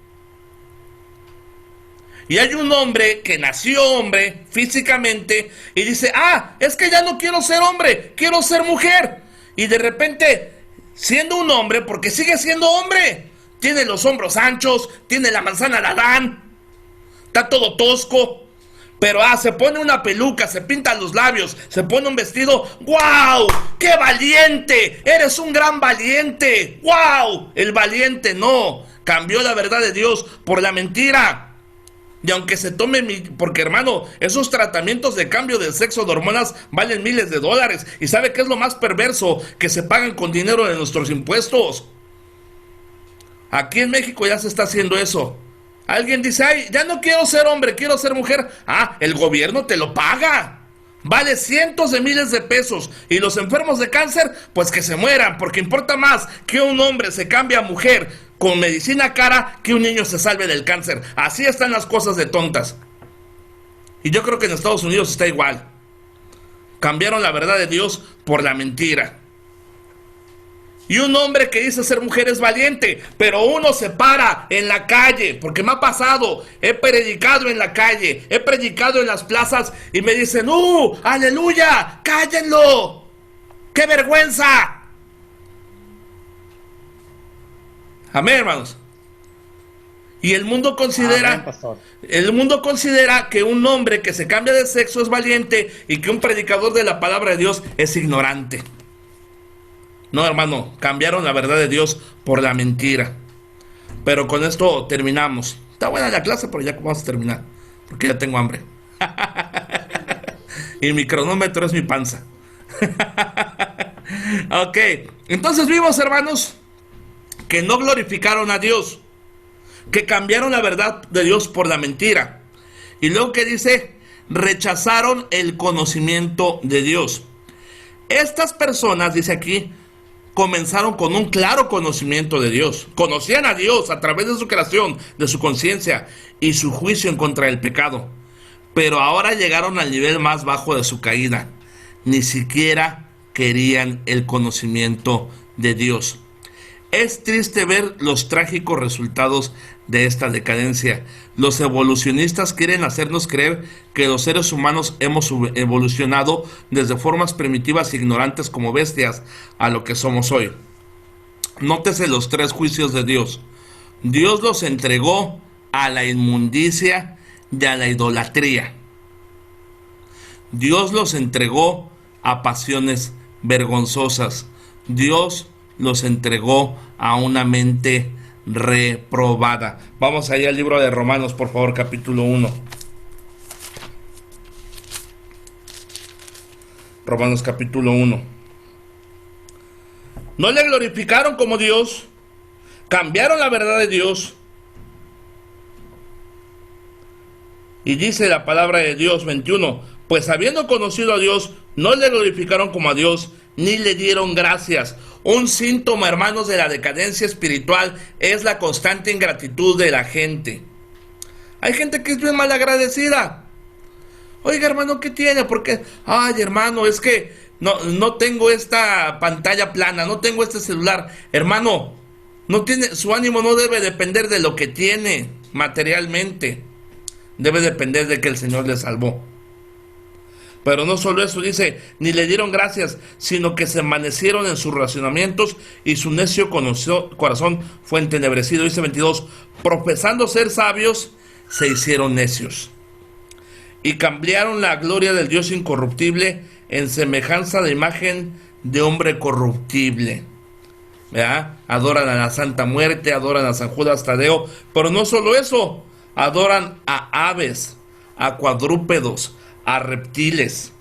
Y hay un hombre que nació hombre físicamente y dice, ah, es que ya no quiero ser hombre, quiero ser mujer. Y de repente, siendo un hombre, porque sigue siendo hombre, tiene los hombros anchos, tiene la manzana de Adán, está todo tosco, pero se pone una peluca, se pinta los labios, se pone un vestido. ¡Wow! ¡Qué valiente! ¡Eres un gran valiente! ¡Wow! El valiente no, cambió la verdad de Dios por la mentira. Y aunque se tome porque, hermano, esos tratamientos de cambio de sexo de hormonas valen miles de dólares. ¿Y sabe qué es lo más perverso? Que se pagan con dinero de nuestros impuestos. Aquí en México ya se está haciendo eso. Alguien dice, ay, ya no quiero ser hombre, quiero ser mujer. Ah, el gobierno te lo paga. Vale cientos de miles de pesos. Y los enfermos de cáncer, pues que se mueran, porque importa más que un hombre se cambie a mujer con medicina cara que un niño se salve del cáncer. Así están las cosas de tontas. Y yo creo que en Estados Unidos está igual. Cambiaron la verdad de Dios por la mentira. Y un hombre que dice ser mujer es valiente, pero uno se para en la calle, porque me ha pasado, he predicado en la calle, he predicado en las plazas y me dicen, aleluya, cállenlo, qué vergüenza. Amén, hermanos. Y el mundo considera, Amén, pastor. el mundo considera que un hombre que se cambia de sexo es valiente y que un predicador de la palabra de Dios es ignorante. No, hermano, cambiaron la verdad de Dios por la mentira. Pero con esto terminamos. Está buena la clase, pero ya vamos a terminar, porque ya tengo hambre. Y mi cronómetro es mi panza. Ok, entonces vimos, hermanos, que no glorificaron a Dios, que cambiaron la verdad de Dios por la mentira. Y luego que dice, rechazaron el conocimiento de Dios. Estas personas, dice aquí, comenzaron con un claro conocimiento de Dios. Conocían a Dios a través de su creación, de su conciencia y su juicio en contra del pecado. pero ahora llegaron al nivel más bajo de su caída. Ni siquiera querían el conocimiento de Dios. Es triste ver los trágicos resultados de esta decadencia. Los evolucionistas quieren hacernos creer que los seres humanos hemos evolucionado desde formas primitivas e ignorantes como bestias a lo que somos hoy. Nótese los 3 juicios de Dios. Dios los entregó a la inmundicia y a la idolatría. Dios los entregó a pasiones vergonzosas. Dios los entregó a una mente reprobada. Vamos allá al libro de Romanos, por favor, capítulo 1. Romanos capítulo 1. No le glorificaron como Dios, cambiaron la verdad de Dios. Y dice la palabra de Dios 21, pues habiendo conocido a Dios, no le glorificaron como a Dios, ni le dieron gracias. Un síntoma, hermanos, de la decadencia espiritual es la constante ingratitud de la gente. Hay gente que es bien malagradecida. Oiga, hermano, ¿qué tiene? Porque, ay, hermano, es que no tengo esta pantalla plana, no tengo este celular. Hermano, no tiene, su ánimo no debe depender de lo que tiene materialmente. Debe depender de que el Señor le salvó. Pero no solo eso, dice, ni le dieron gracias, sino que se envanecieron en sus razonamientos y su necio corazón fue entenebrecido. Dice 22, profesando ser sabios, se hicieron necios. Y cambiaron la gloria del Dios incorruptible en semejanza de imagen de hombre corruptible. ¿Verdad? Adoran a la Santa Muerte, adoran a San Judas Tadeo, pero no solo eso, adoran a aves, a cuadrúpedos, a reptiles,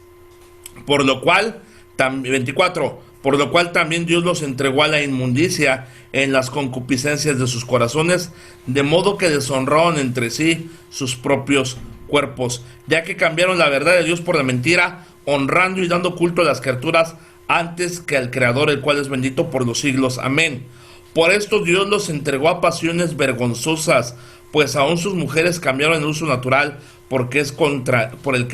por lo cual 24, por lo cual también Dios los entregó a la inmundicia en las concupiscencias de sus corazones, de modo que deshonraron entre sí sus propios cuerpos, ya que cambiaron la verdad de Dios por la mentira, honrando y dando culto a las criaturas antes que al Creador, el cual es bendito por los siglos. Amén. Por esto Dios los entregó a pasiones vergonzosas, pues aún sus mujeres cambiaron el uso natural por el que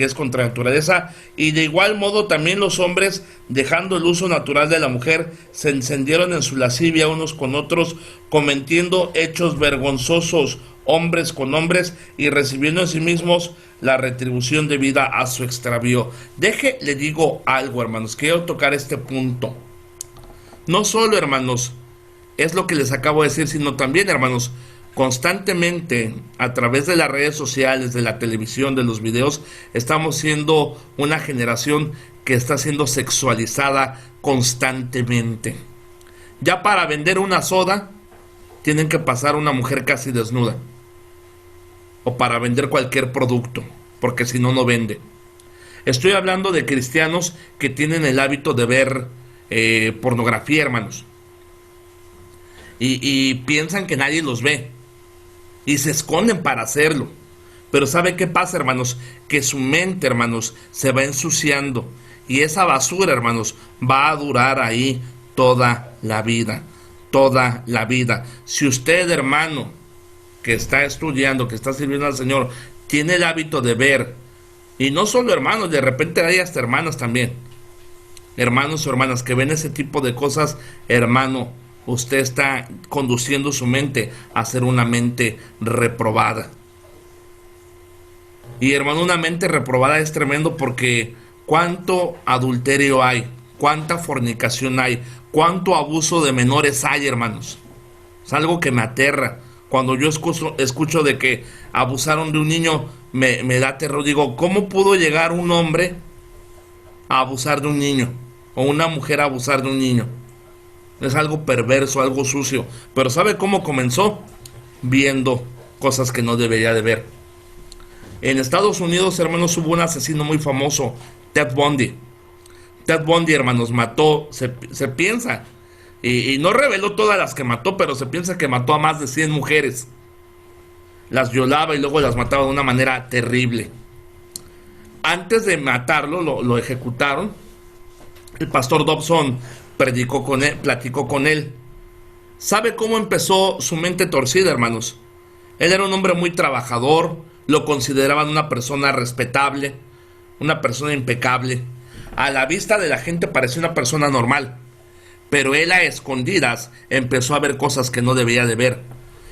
es contra naturaleza, y de igual modo también los hombres, dejando el uso natural de la mujer, se encendieron en su lascivia unos con otros, cometiendo hechos vergonzosos hombres con hombres y recibiendo en sí mismos la retribución debida a su extravío. Le digo algo, hermanos, quiero tocar este punto. No solo, hermanos, es lo que les acabo de decir, sino también, hermanos, constantemente a través de las redes sociales, de la televisión, de los videos, estamos siendo una generación que está siendo sexualizada constantemente. Ya para vender una soda tienen que pasar una mujer casi desnuda, o para vender cualquier producto, porque si no, no vende. Estoy hablando de cristianos que tienen el hábito de ver pornografía, hermanos, y piensan que nadie los ve y se esconden para hacerlo. Pero ¿sabe qué pasa, hermanos? Que su mente, hermanos, se va ensuciando, y esa basura, hermanos, va a durar ahí toda la vida. Toda la vida. Si usted, hermano, que está estudiando, que está sirviendo al Señor, tiene el hábito de ver, y no solo hermanos, de repente hay hasta hermanas también, hermanos o hermanas que ven ese tipo de cosas, hermano, usted está conduciendo su mente a ser una mente reprobada. Y hermano, una mente reprobada es tremendo, porque cuánto adulterio hay, cuánta fornicación hay, cuánto abuso de menores hay, hermanos. Es algo que me aterra. Cuando yo escucho de que abusaron de un niño, me da terror. Digo, ¿cómo pudo llegar un hombre a abusar de un niño? O una mujer a abusar de un niño. Es algo perverso, algo sucio. Pero ¿sabe cómo comenzó? Viendo cosas que no debería de ver. En Estados Unidos, hermanos, hubo un asesino muy famoso, Ted Bundy. Ted Bundy, hermanos, mató, se piensa, y no reveló todas las que mató, pero se piensa que mató a más de 100 mujeres. Las violaba y luego las mataba de una manera terrible. Antes de matarlo, lo ejecutaron. El pastor Dobson platicó con él. ¿Sabe cómo empezó su mente torcida, hermanos? Él era un hombre muy trabajador, Lo consideraban una persona respetable, una persona impecable. A la vista de la gente parecía una persona normal, pero él a escondidas empezó a ver cosas que no debía de ver.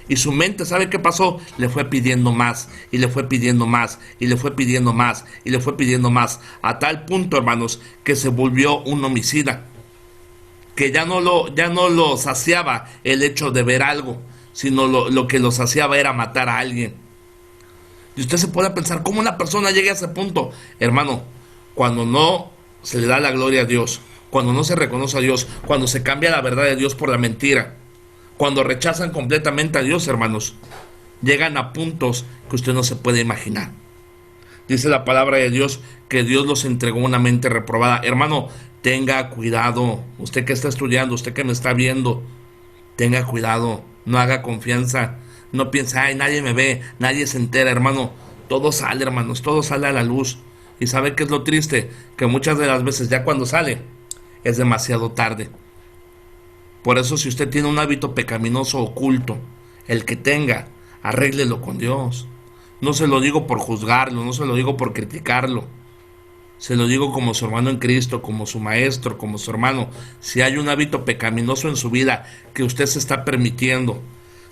Y su mente, ¿sabe qué pasó? Le fue pidiendo más, y le fue pidiendo más, y le fue pidiendo más, y le fue pidiendo más, a tal punto, hermanos, que se volvió un homicida. Que ya no lo saciaba el hecho de ver algo, sino lo que lo saciaba era matar a alguien. Y usted se puede pensar, ¿cómo una persona llega a ese punto? Hermano, cuando no se le da la gloria a Dios, cuando no se reconoce a Dios, cuando se cambia la verdad de Dios por la mentira, cuando rechazan completamente a Dios, hermanos, llegan a puntos que usted no se puede imaginar. Dice la palabra de Dios que Dios los entregó una mente reprobada. Hermano, tenga cuidado. Usted que está estudiando, usted que me está viendo, tenga cuidado. No haga confianza. No piense, ay, nadie me ve, nadie se entera, hermano. Todo sale, hermanos, todo sale a la luz. ¿Y sabe qué es lo triste? Que muchas de las veces ya cuando sale es demasiado tarde. Por eso, si usted tiene un hábito pecaminoso oculto, el que tenga, arréglelo con Dios. No se lo digo por juzgarlo, no se lo digo por criticarlo. Se lo digo como su hermano en Cristo, como su maestro, como su hermano. Si hay un hábito pecaminoso en su vida que usted se está permitiendo,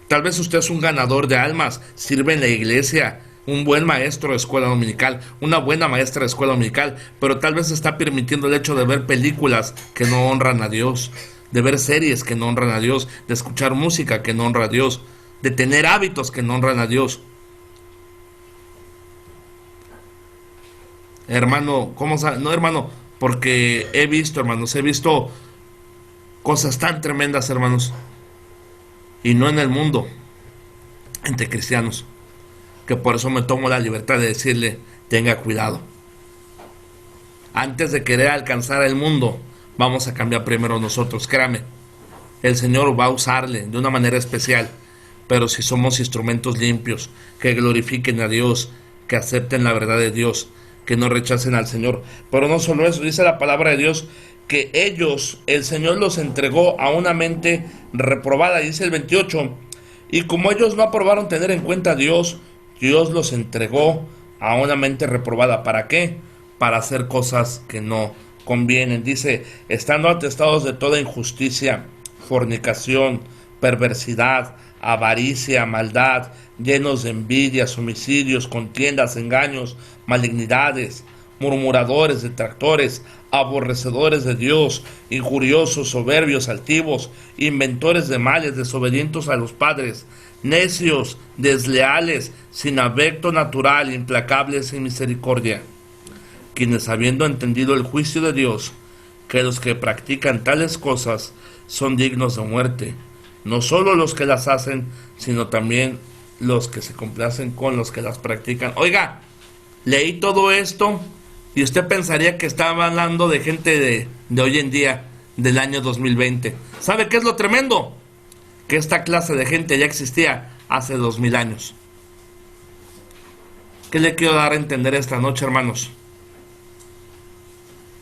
tal vez usted es un ganador de almas, sirve en la iglesia, un buen maestro de escuela dominical, una buena maestra de escuela dominical, pero tal vez está permitiendo el hecho de ver películas que no honran a Dios, de ver series que no honran a Dios, de escuchar música que no honra a Dios, de tener hábitos que no honran a Dios. Hermano, ¿cómo sabe? No, hermano, porque he visto cosas tan tremendas, hermanos, y no en el mundo, entre cristianos, que por eso me tomo la libertad de decirle, tenga cuidado. Antes de querer alcanzar el mundo, vamos a cambiar primero nosotros, créame. El Señor va a usarle de una manera especial, pero si somos instrumentos limpios, que glorifiquen a Dios, que acepten la verdad de Dios, que no rechacen al Señor. Pero no solo eso, dice la palabra de Dios que ellos, el Señor los entregó a una mente reprobada, dice el 28, y como ellos no aprobaron tener en cuenta a Dios, Dios los entregó a una mente reprobada. ¿Para qué? Para hacer cosas que no convienen. Dice, estando atestados de toda injusticia, fornicación, perversidad, avaricia, maldad, llenos de envidias, homicidios, contiendas, engaños, malignidades, murmuradores, detractores, aborrecedores de Dios, injuriosos, soberbios, altivos, inventores de males, desobedientes a los padres, necios, desleales, sin afecto natural, implacables sin misericordia, quienes habiendo entendido el juicio de Dios, que los que practican tales cosas son dignos de muerte, no solo los que las hacen, sino también los que se complacen con los que las practican. Oiga, leí todo esto y usted pensaría que estaba hablando de gente de hoy en día, del año 2020. ¿Sabe qué es lo tremendo? Que esta clase de gente ya existía hace 2000 años. ¿Qué le quiero dar a entender esta noche, hermanos?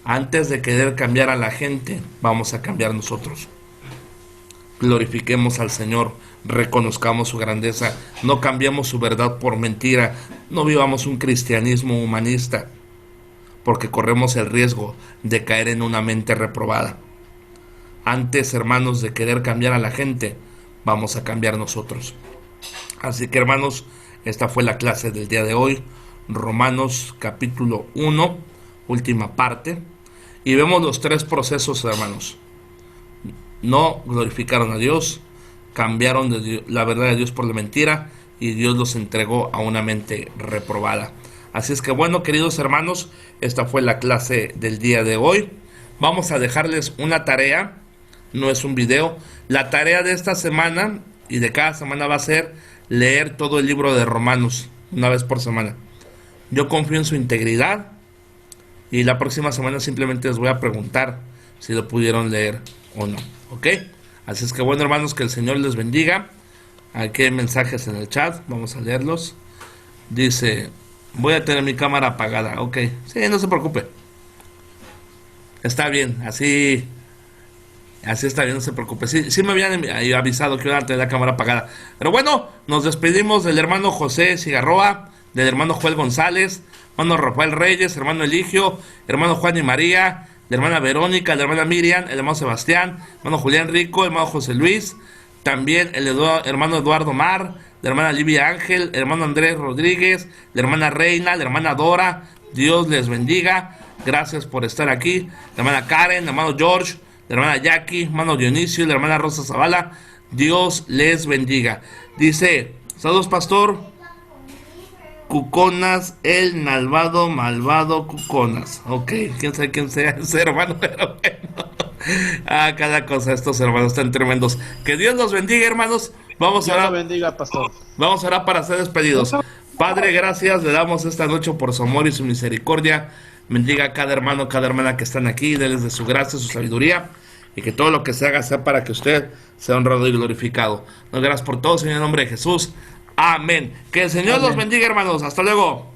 Antes de querer cambiar a la gente, vamos a cambiar nosotros. Glorifiquemos al Señor, reconozcamos su grandeza, no cambiemos su verdad por mentira, no vivamos un cristianismo humanista, porque corremos el riesgo de caer en una mente reprobada. Antes, hermanos, de querer cambiar a la gente, vamos a cambiar nosotros. Así que, hermanos, esta fue la clase del día de hoy, Romanos capítulo 1, última parte, y vemos los tres procesos, hermanos. No glorificaron a Dios, cambiaron la verdad de Dios por la mentira, y Dios los entregó a una mente reprobada. Así es que bueno, queridos hermanos, esta fue la clase del día de hoy. Vamos a dejarles una tarea, no es un video. La tarea de esta semana y de cada semana va a ser leer todo el libro de Romanos, una vez por semana. Yo confío en su integridad y la próxima semana simplemente les voy a preguntar si lo pudieron leer o no, ¿ok? Así es que bueno, hermanos, que el Señor les bendiga. Aquí hay mensajes en el chat, vamos a leerlos. Dice, voy a tener mi cámara apagada, ok. Sí, no se preocupe. Está bien, así está bien, no se preocupe. Sí me habían avisado que iba a tener la cámara apagada. Pero bueno, nos despedimos del hermano José Cigarroa, del hermano Joel González, hermano Rafael Reyes, hermano Eligio, hermano Juan y María, la hermana Verónica, la hermana Miriam, el hermano Sebastián, hermano Julián Rico, hermano José Luis, también el hermano Eduardo Mar, la hermana Livia Ángel, el hermano Andrés Rodríguez, la hermana Reina, la hermana Dora. Dios les bendiga. Gracias por estar aquí. La hermana Karen, el hermano George, la hermana Jackie, hermano Dionisio, la hermana Rosa Zavala. Dios les bendiga. Dice, saludos pastor. Cuconas, el malvado Cuconas. Ok, quién sabe quién sea ese hermano, pero bueno. Cada cosa, estos hermanos están tremendos. Que Dios los bendiga, hermanos. Vamos a Dios lo orar. bendiga, pastor. Vamos a orar para ser despedidos. Padre, gracias, le damos esta noche por su amor y su misericordia. Bendiga a cada hermano, cada hermana que están aquí, déles de su gracia, su sabiduría, y que todo lo que se haga sea para que usted sea honrado y glorificado. Nos gracias por todo, Señor, en el nombre de Jesús. Amén. Que el Señor los bendiga, hermanos. Hasta luego.